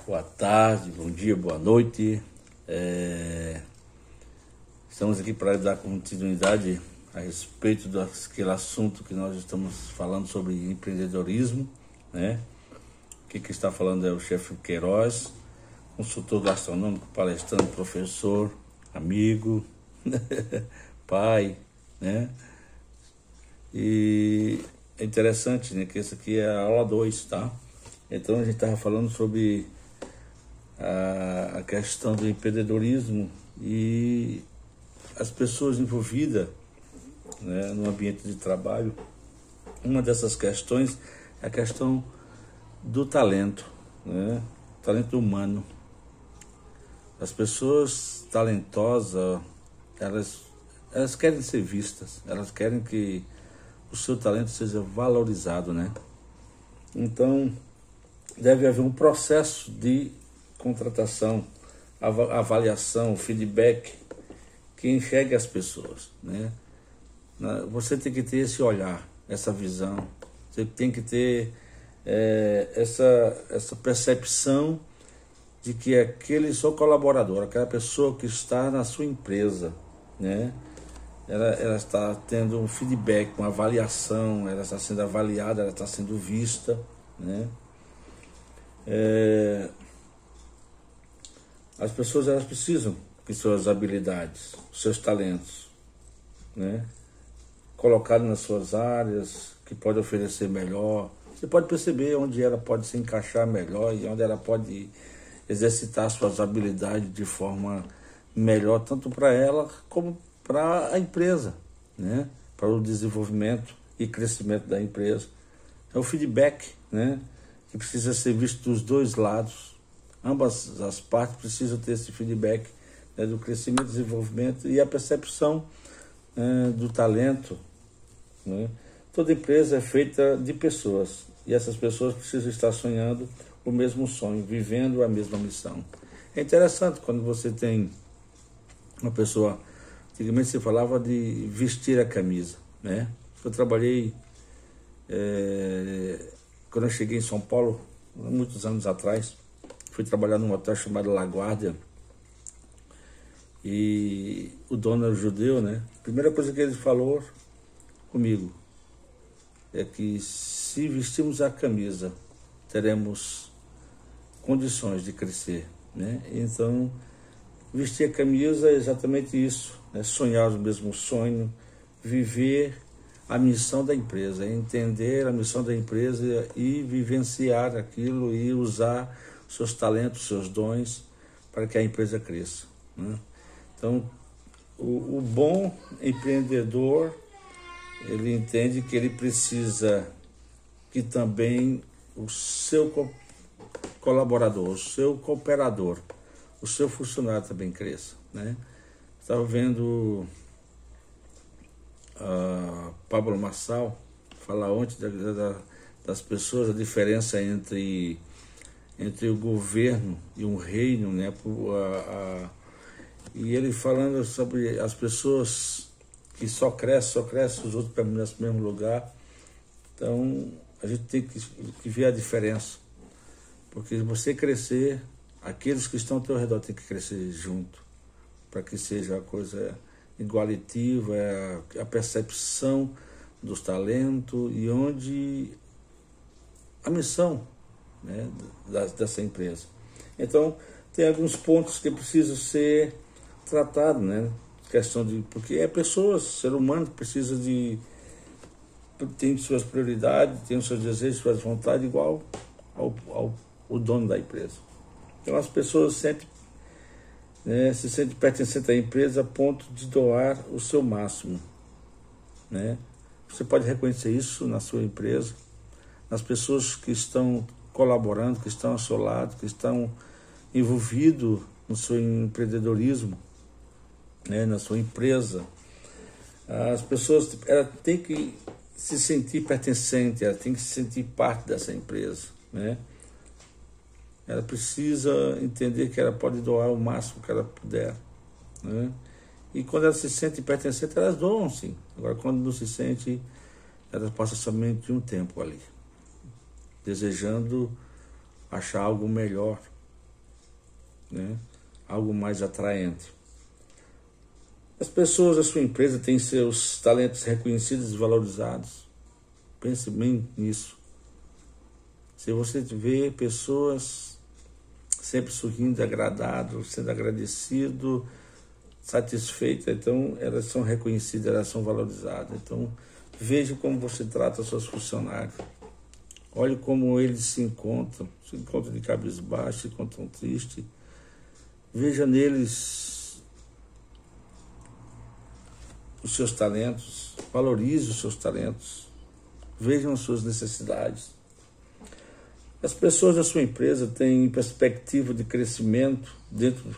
Boa tarde, bom dia, boa noite. Estamos aqui para dar continuidade a respeito daquele assunto que nós estamos falando sobre empreendedorismo, né? Aqui que está falando é o chefe Queiroz, consultor gastronômico, palestrante, professor, amigo, pai, né? E é interessante, né, que essa aqui é a aula 2, tá? Então a gente estava falando sobre a questão do empreendedorismo e as pessoas envolvidas, né, no ambiente de trabalho. Uma dessas questões é a questão do talento, né? Talento humano. As pessoas talentosas, elas querem ser vistas, elas querem que o seu talento seja valorizado, né? Então, deve haver um processo de contratação, avaliação, feedback, que enxergue as pessoas, né? Você tem que ter esse olhar, essa visão, você tem que ter essa percepção de que aquele seu colaborador, aquela pessoa que está na sua empresa, né? Ela está tendo um feedback, uma avaliação, ela está sendo avaliada, ela está sendo vista, né? As pessoas, elas precisam que suas habilidades, seus talentos, né, colocados nas suas áreas, que pode oferecer melhor. Você pode perceber onde ela pode se encaixar melhor e onde ela pode exercitar suas habilidades de forma melhor, tanto para ela como para a empresa, né, para o desenvolvimento e crescimento da empresa. É o feedback, né, que precisa ser visto dos dois lados. Ambas as partes precisam ter esse feedback, né, do crescimento, desenvolvimento e a percepção do talento, né? Toda empresa é feita de pessoas e essas pessoas precisam estar sonhando o mesmo sonho, vivendo a mesma missão. É interessante quando você tem uma pessoa, antigamente se falava de vestir a camisa, né? Eu trabalhei, quando eu cheguei em São Paulo, muitos anos atrás, fui trabalhar num hotel chamado LaGuardia, e o dono era judeu, né? A primeira coisa que ele falou comigo é que se vestirmos a camisa, teremos condições de crescer, né? Então, vestir a camisa é exatamente isso, né? Sonhar o mesmo sonho, viver a missão da empresa, entender a missão da empresa e vivenciar aquilo e usar seus talentos, seus dons para que a empresa cresça, né? Então, o bom empreendedor, ele entende que ele precisa que também o seu colaborador, o seu cooperador, o seu funcionário também cresça, né? Estava vendo Pablo Marçal falar ontem das pessoas, a diferença entre o governo e um reino, né? E ele falando sobre as pessoas que só crescem, os outros permanecem no mesmo lugar. Então, a gente tem que ver a diferença. Porque se você crescer, aqueles que estão ao teu redor têm que crescer junto, para que seja a coisa igualitiva, a percepção dos talentos e onde a missão, né, dessa empresa. Então, tem alguns pontos que precisam ser tratados, né? Questão de, porque é pessoas, ser humano que precisa tem suas prioridades, tem os seus desejos, suas vontades, igual ao dono da empresa. Então as pessoas se sentem pertencentes à empresa a ponto de doar o seu máximo, né? Você pode reconhecer isso na sua empresa, nas pessoas que estão colaborando, que estão ao seu lado, que estão envolvidos no seu empreendedorismo, né, na sua empresa. As pessoas, elas têm que se sentir pertencente, ela tem que se sentir parte dessa empresa, né? Ela precisa entender que ela pode doar o máximo que ela puder, né? E quando ela se sente pertencente, elas doam, sim. Agora, quando não se sente, elas passam somente um tempo ali, desejando achar algo melhor, né? Algo mais atraente. As pessoas da sua empresa têm seus talentos reconhecidos e valorizados. Pense bem nisso. Se você vê pessoas sempre sorrindo, agradado, sendo agradecido, satisfeita, então elas são reconhecidas, elas são valorizadas. Então, veja como você trata os seus funcionários. Olhe como eles se encontram de cabisbaixo, se encontram tristes. Veja neles os seus talentos, valorize os seus talentos, vejam as suas necessidades. As pessoas da sua empresa têm perspectiva de crescimento dentro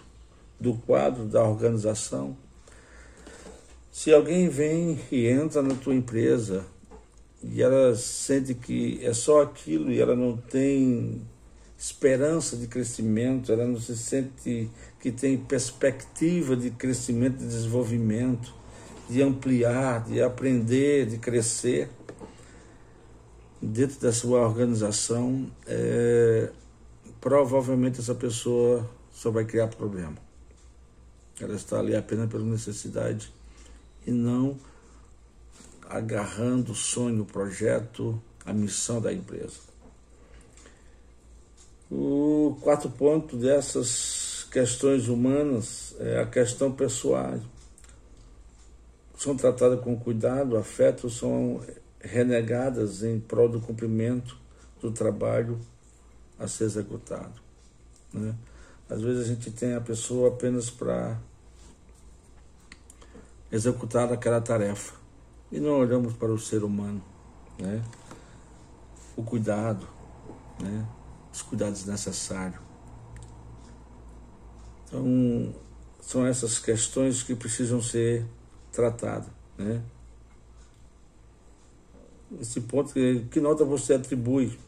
do quadro da organização. Se alguém vem e entra na tua empresa e ela sente que é só aquilo e ela não tem esperança de crescimento, ela não se sente que tem perspectiva de crescimento, de desenvolvimento, de ampliar, de aprender, de crescer dentro da sua organização, provavelmente essa pessoa só vai criar problema. Ela está ali apenas pela necessidade e não agarrando o sonho, o projeto, a missão da empresa. O quarto ponto dessas questões humanas é a questão pessoal. São tratadas com cuidado, afeto, são renegadas em prol do cumprimento do trabalho a ser executado, né? Às vezes a gente tem a pessoa apenas para executar aquela tarefa e não olhamos para o ser humano, né? O cuidado, né? Os cuidados necessários. Então, são essas questões que precisam ser tratadas, né? Esse ponto, que nota você atribui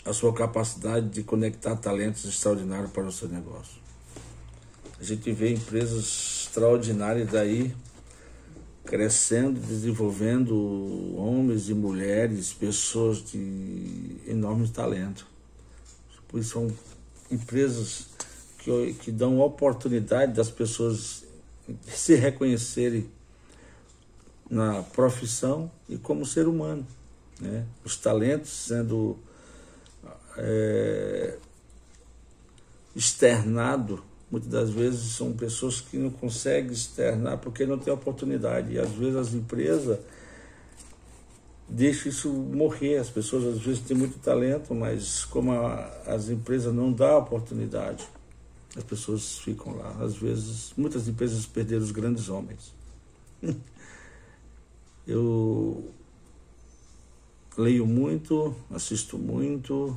à sua capacidade de conectar talentos extraordinários para o seu negócio? A gente vê empresas extraordinárias daí crescendo, desenvolvendo homens e mulheres, pessoas de enorme talento. Pois são empresas que dão oportunidade das pessoas se reconhecerem na profissão e como ser humano, né? Os talentos sendo externado, muitas das vezes são pessoas que não conseguem externar porque não tem oportunidade. E às vezes as empresas deixam isso morrer. As pessoas às vezes têm muito talento, mas como as empresas não dão oportunidade, as pessoas ficam lá. Às vezes, muitas empresas perderam os grandes homens. Eu leio muito, assisto muito,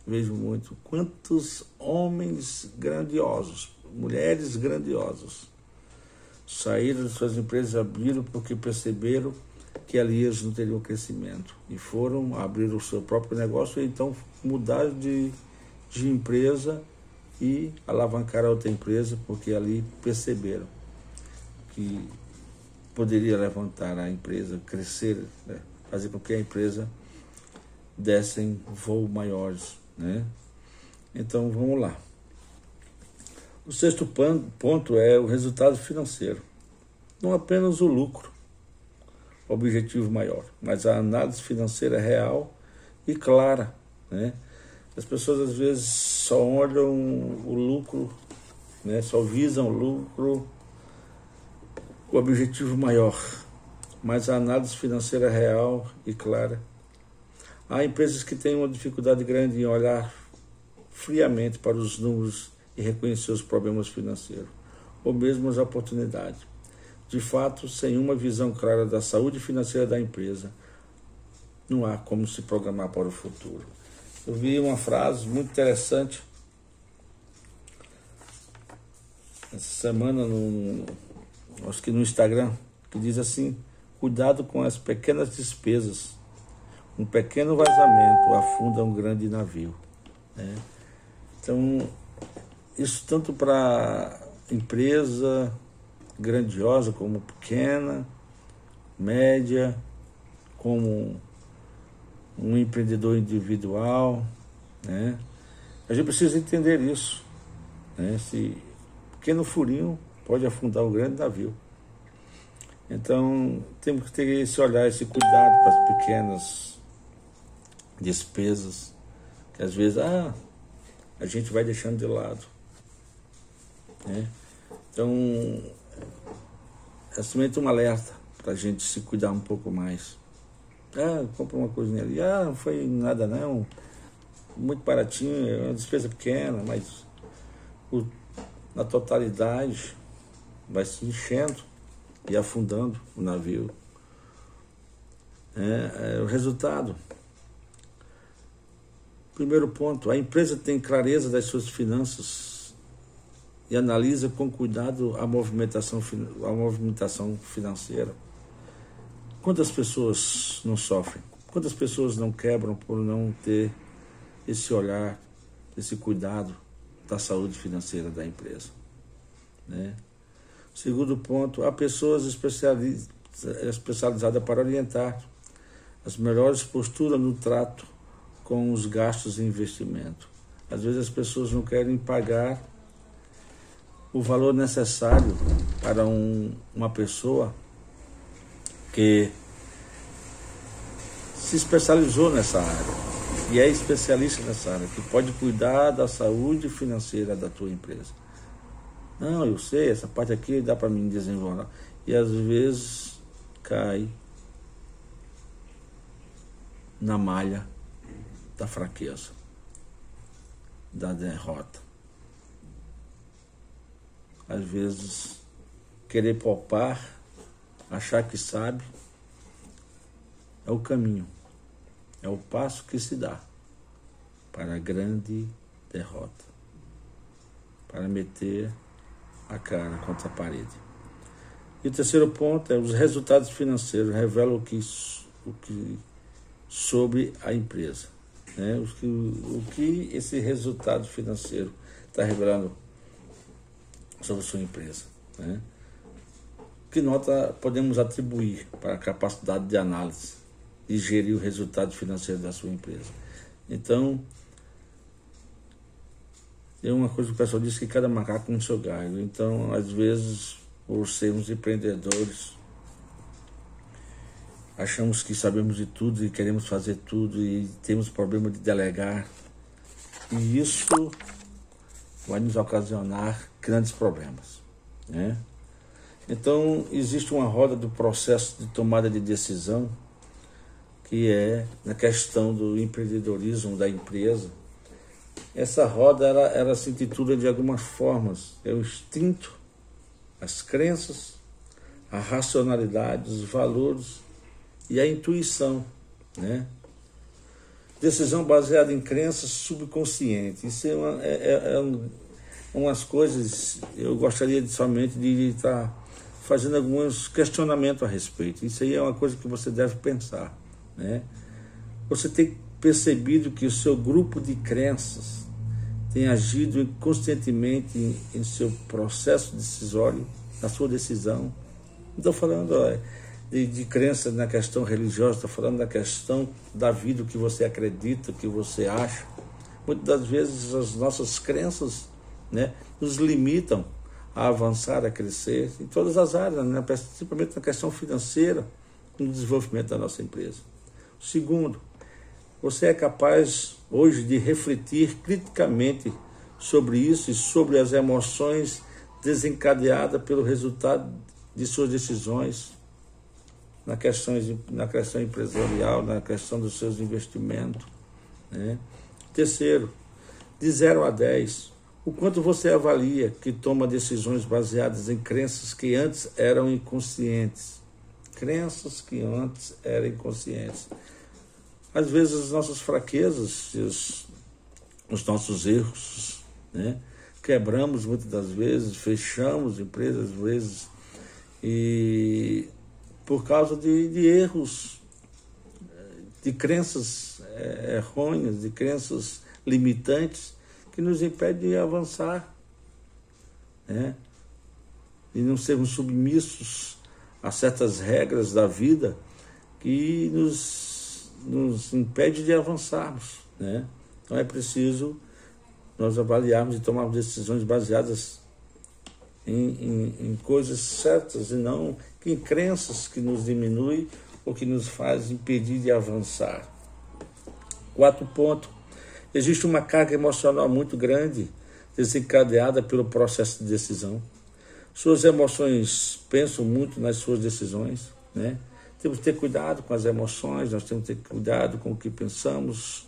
vejo muito. Quantos homens grandiosos, mulheres grandiosas, saíram de suas empresas, abriram porque perceberam que ali eles não teriam crescimento. E foram abrir o seu próprio negócio e então mudaram de empresa e alavancar a outra empresa porque ali perceberam que poderia levantar a empresa, crescer, né? Fazer com que a empresa desse em voos maiores, né? Então, vamos lá. O sexto ponto é o resultado financeiro. Não apenas o lucro, objetivo maior, mas a análise financeira real e clara, né? As pessoas às vezes só olham o lucro, né? Só visam o lucro, o objetivo maior, mas a análise financeira real e clara. Há empresas que têm uma dificuldade grande em olhar friamente para os números e reconhecer os problemas financeiros, ou mesmo as oportunidades. De fato, sem uma visão clara da saúde financeira da empresa, não há como se programar para o futuro. Eu vi uma frase muito interessante essa semana, acho que no Instagram, que diz assim: cuidado com as pequenas despesas. Um pequeno vazamento afunda um grande navio, né? Então, isso tanto para empresa grandiosa como pequena, média, como um empreendedor individual, né? A gente precisa entender isso. né? Esse pequeno furinho pode afundar o grande navio. Então, temos que ter esse olhar, esse cuidado para as pequenas despesas, que às vezes a gente vai deixando de lado, né? Então, é somente um alerta para a gente se cuidar um pouco mais. Compra uma coisinha ali, não foi nada não, muito baratinho, é uma despesa pequena, mas na totalidade vai se enchendo e afundando o navio. O resultado. Primeiro ponto, a empresa tem clareza das suas finanças e analisa com cuidado a movimentação financeira. Quantas pessoas não sofrem? Quantas pessoas não quebram por não ter esse olhar, esse cuidado da saúde financeira da empresa, né? Segundo ponto, há pessoas especializadas para orientar as melhores posturas no trato com os gastos e investimento. Às vezes as pessoas não querem pagar o valor necessário para uma pessoa que se especializou nessa área e é especialista nessa área, que pode cuidar da saúde financeira da tua empresa. Não, eu sei, essa parte aqui dá para mim desenvolver. E às vezes cai na malha da fraqueza, da derrota. Às vezes querer poupar, achar que sabe, é o caminho, é o passo que se dá para a grande derrota, para meter a cara contra a parede. E o terceiro ponto é os resultados financeiros revelam o que sobre a empresa, né? O que esse resultado financeiro está revelando sobre a sua empresa, né? Que nota podemos atribuir para a capacidade de análise e gerir o resultado financeiro da sua empresa? Então, tem uma coisa que o pessoal diz, que cada macaco no seu galho. Então, às vezes, por sermos empreendedores, achamos que sabemos de tudo e queremos fazer tudo e temos problema de delegar. E isso vai nos ocasionar grandes problemas, né? Então, existe uma roda do processo de tomada de decisão, que é na questão do empreendedorismo da empresa. Essa roda, ela se intitula de algumas formas. É o instinto, as crenças, a racionalidade, os valores e a intuição, né? Decisão baseada em crenças subconscientes. Isso umas coisas, eu gostaria somente de estar fazendo alguns questionamentos a respeito. Isso aí é uma coisa que você deve pensar, né? Você tem percebido que o seu grupo de crenças tem agido inconscientemente em seu processo decisório, na sua decisão. Não estou falando de crença na questão religiosa, estou falando da questão da vida, o que você acredita, o que você acha. Muitas das vezes as nossas crenças, né, nos limitam a avançar, a crescer em todas as áreas, né, principalmente na questão financeira, no desenvolvimento da nossa empresa. Segundo, você é capaz hoje de refletir criticamente sobre isso e sobre as emoções desencadeadas pelo resultado de suas decisões na questão empresarial, na questão dos seus investimentos, né? Terceiro, de 0 a 10, o quanto você avalia que toma decisões baseadas em crenças que antes eram inconscientes. Crenças que antes eram inconscientes. Às vezes as nossas fraquezas, os nossos erros, né? Quebramos muitas das vezes, fechamos empresas às vezes, e por causa de erros, de crenças errôneas, de crenças limitantes, que nos impedem de avançar, né? E não sermos submissos a certas regras da vida que nos impede de avançarmos, né? Então é preciso nós avaliarmos e tomarmos decisões baseadas em coisas certas e não em crenças que nos diminuem ou que nos fazem impedir de avançar. 4 ponto. Existe uma carga emocional muito grande desencadeada pelo processo de decisão. Suas emoções pensam muito nas suas decisões, né? Temos que ter cuidado com as emoções, nós temos que ter cuidado com o que pensamos,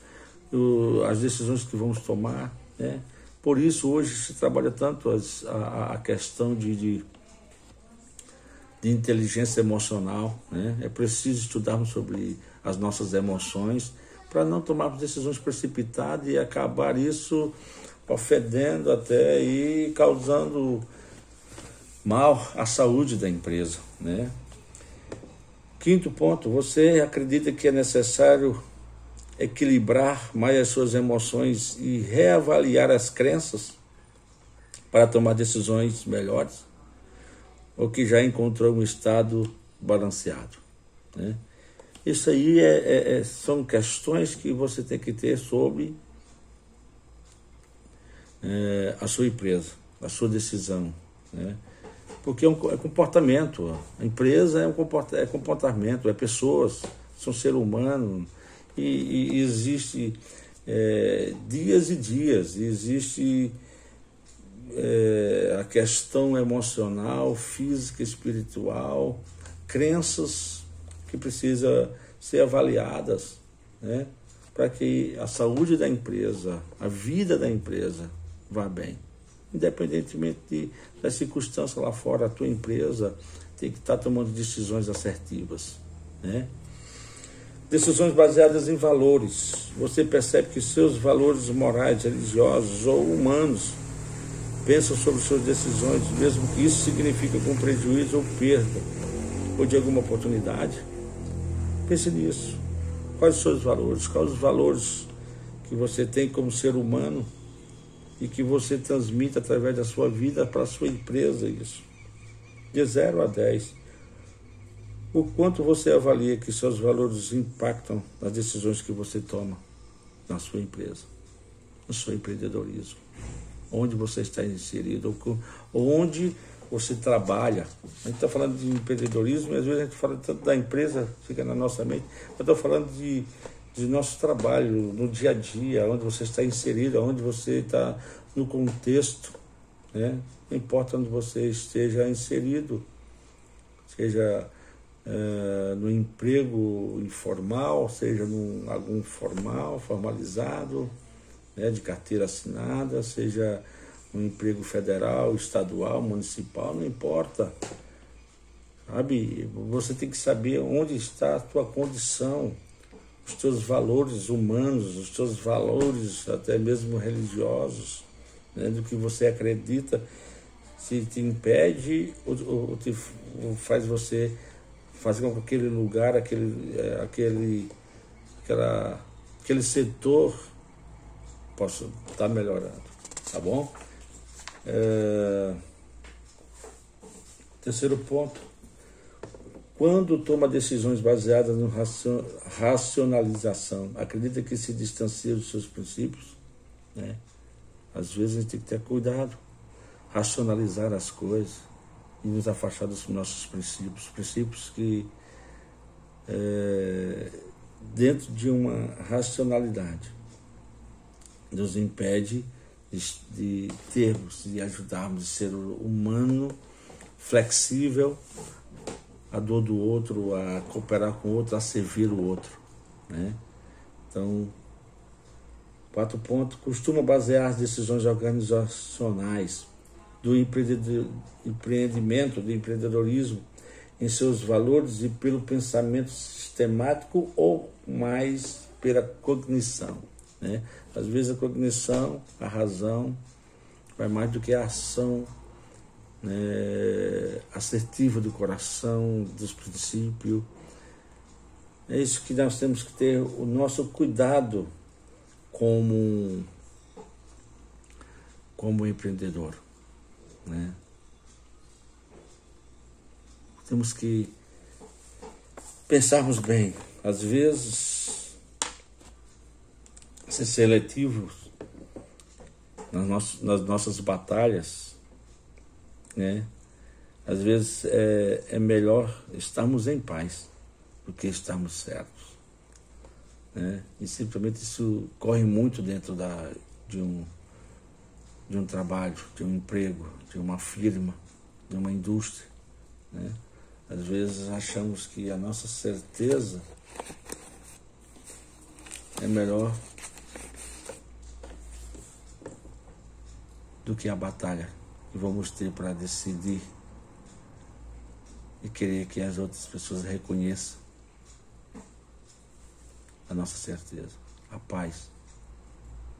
as decisões que vamos tomar, né? Por isso, hoje se trabalha tanto a questão de inteligência emocional, né? É preciso estudarmos sobre as nossas emoções para não tomarmos decisões precipitadas e acabar isso ofendendo até e causando mal à saúde da empresa, né? 5º ponto, você acredita que é necessário equilibrar mais as suas emoções e reavaliar as crenças para tomar decisões melhores? Ou que já encontrou um estado balanceado, né? Isso aí são questões que você tem que ter sobre a sua empresa, a sua decisão, né? Porque é comportamento. A empresa é comportamento, é pessoas, são ser humano. E existe dias e dias, existe a questão emocional, física, espiritual, crenças que precisam ser avaliadas, né, para que a saúde da empresa, a vida da empresa vá bem. Independentemente das circunstâncias lá fora, a tua empresa tem que estar tomando decisões assertivas, né? Decisões baseadas em valores. Você percebe que seus valores morais, religiosos ou humanos pensam sobre suas decisões, mesmo que isso signifique algum prejuízo ou perda, ou de alguma oportunidade. Pense nisso. Quais os seus valores? Quais os valores que você tem como ser humano e que você transmite através da sua vida para a sua empresa isso? De 0 a 10. O quanto você avalia que seus valores impactam nas decisões que você toma na sua empresa, no seu empreendedorismo, onde você está inserido, onde você trabalha. A gente está falando de empreendedorismo e às vezes a gente fala tanto da empresa, fica na nossa mente, eu estou falando de nosso trabalho, no dia a dia, onde você está inserido, onde você está no contexto, né? Não importa onde você esteja inserido, seja no emprego informal, seja algum formal, formalizado, né, de carteira assinada, seja um emprego federal, estadual, municipal, não importa. Sabe? Você tem que saber onde está a tua condição, os teus valores humanos, os teus valores até mesmo religiosos, né, do que você acredita, se te impede ou faz você fazer com que aquele lugar, aquele setor possa estar melhorando, tá bom? 3º ponto, quando toma decisões baseadas no racionalização, acredita que se distancia dos seus princípios, né? Às vezes a gente tem que ter cuidado, racionalizar as coisas e nos afastar dos nossos princípios que dentro de uma racionalidade nos impede de termos, de ajudarmos, de ser humano, flexível à dor do outro, a cooperar com o outro, a servir o outro, né? Então, 4 pontos, costuma basear as decisões organizacionais do empreendimento, do empreendedorismo, em seus valores e pelo pensamento sistemático ou mais pela cognição, né? Às vezes a cognição, a razão, vai mais do que a ação, né, assertiva do coração, dos princípios. É isso que nós temos que ter o nosso cuidado como empreendedor, né? Temos que pensarmos bem, às vezes ser seletivos nas nossas batalhas, né? Às vezes é melhor estarmos em paz do que estarmos certos, né? E simplesmente isso corre muito dentro de um trabalho, de um emprego, de uma firma, de uma indústria, né? Às vezes achamos que a nossa certeza é melhor do que a batalha que vamos ter para decidir e querer que as outras pessoas reconheçam a nossa certeza. A paz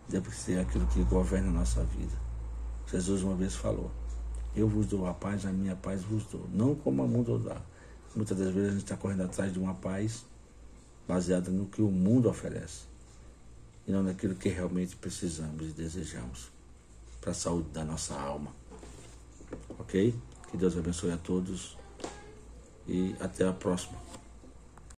deve ser aquilo que governa a nossa vida. Jesus uma vez falou: eu vos dou a paz, a minha paz vos dou, não como o mundo dá. Muitas das vezes a gente está correndo atrás de uma paz baseada no que o mundo oferece e não naquilo que realmente precisamos e desejamos para a saúde da nossa alma. Ok? Que Deus abençoe a todos e até a próxima.